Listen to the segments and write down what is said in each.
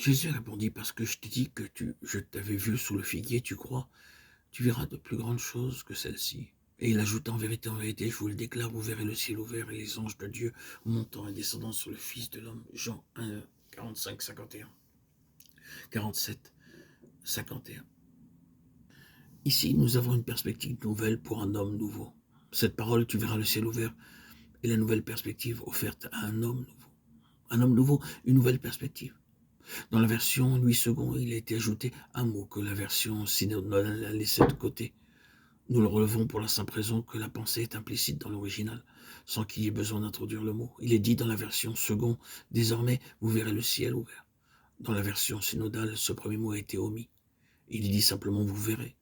Jésus répondit, parce que je t'ai dit que je t'avais vu sous le figuier, tu crois, tu verras de plus grandes choses que celles-ci. Et il ajouta, en vérité, je vous le déclare, vous verrez le ciel ouvert et les anges de Dieu montant et descendant sur le Fils de l'homme. Jean 1, 45, 51, 47, 51. Ici, nous avons une perspective nouvelle pour un homme nouveau. Cette parole, tu verras le ciel ouvert, est la nouvelle perspective offerte à un homme nouveau. Un homme nouveau, une nouvelle perspective. Dans la version Louis II, il a été ajouté un mot que la version synodale a laissé de côté. Nous le relevons pour la simple raison que la pensée est implicite dans l'original, sans qu'il y ait besoin d'introduire le mot. Il est dit dans la version seconde, désormais vous verrez le ciel ouvert. Dans la version synodale, ce premier mot a été omis. Il est dit simplement vous verrez.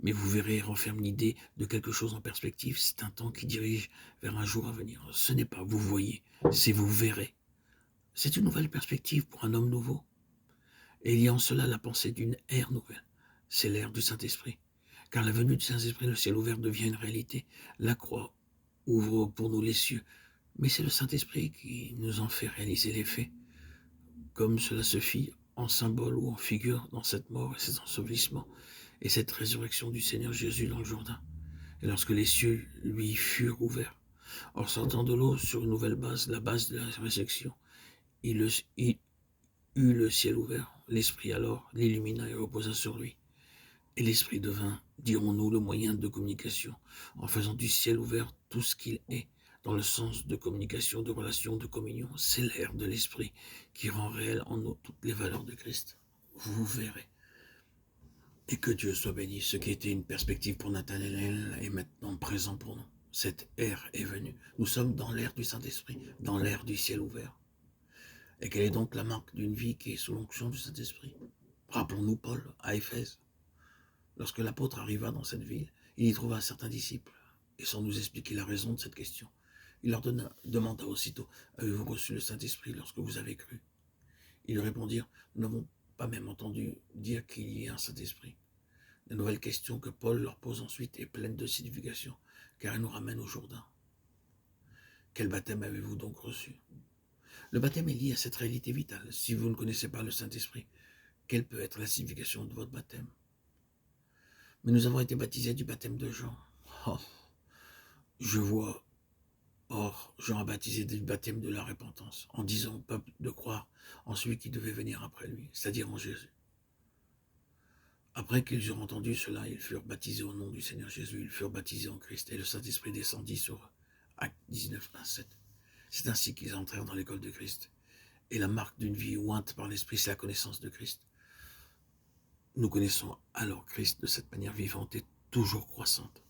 Mais vous verrez renferme l'idée de quelque chose en perspective. C'est un temps qui dirige vers un jour à venir. Ce n'est pas vous voyez, c'est vous verrez. C'est une nouvelle perspective pour un homme nouveau. Et il y a en cela la pensée d'une ère nouvelle. C'est l'ère du Saint-Esprit. Car la venue du Saint-Esprit, le ciel ouvert devient une réalité. La croix ouvre pour nous les cieux. Mais c'est le Saint-Esprit qui nous en fait réaliser les faits. Comme cela se fit en symbole ou en figure dans cette mort et cet ensevelissement et cette résurrection du Seigneur Jésus dans le Jourdain. Et lorsque les cieux lui furent ouverts, en sortant de l'eau sur une nouvelle base, la base de la résurrection, il eut le ciel ouvert. L'Esprit alors l'illumina et reposa sur lui. Et l'Esprit devint, dirons-nous, le moyen de communication, en faisant du ciel ouvert tout ce qu'il est, dans le sens de communication, de relation, de communion. C'est l'air de l'Esprit qui rend réel en nous toutes les valeurs de Christ. Vous verrez. Et que Dieu soit béni. Ce qui était une perspective pour Nathanaël est maintenant présent pour nous. Cette ère est venue. Nous sommes dans l'ère du Saint-Esprit, dans l'ère du ciel ouvert. Et quelle est donc la marque d'une vie qui est sous l'onction du Saint-Esprit? Rappelons-nous Paul à Éphèse. Lorsque l'apôtre arriva dans cette ville, il y trouva certains disciples. Et sans nous expliquer la raison de cette question, il leur demanda aussitôt, avez-vous reçu le Saint-Esprit lorsque vous avez cru? Ils lui répondirent, nous n'avons pas même entendu dire qu'il y ait un Saint-Esprit. La nouvelle question que Paul leur pose ensuite est pleine de signification, car elle nous ramène au Jourdain. Quel baptême avez-vous donc reçu? Le baptême est lié à cette réalité vitale. Si vous ne connaissez pas le Saint-Esprit, quelle peut être la signification de votre baptême? Mais nous avons été baptisés du baptême de Jean. Oh, je vois. Or, Jean a baptisé du baptême de la repentance, en disant au peuple de croire en celui qui devait venir après lui, c'est-à-dire en Jésus. Après qu'ils eurent entendu cela, ils furent baptisés au nom du Seigneur Jésus, ils furent baptisés en Christ, et le Saint-Esprit descendit sur eux. Acte 19, 27. C'est ainsi qu'ils entrèrent dans l'école de Christ. Et la marque d'une vie ointe par l'Esprit, c'est la connaissance de Christ. Nous connaissons alors Christ de cette manière vivante et toujours croissante.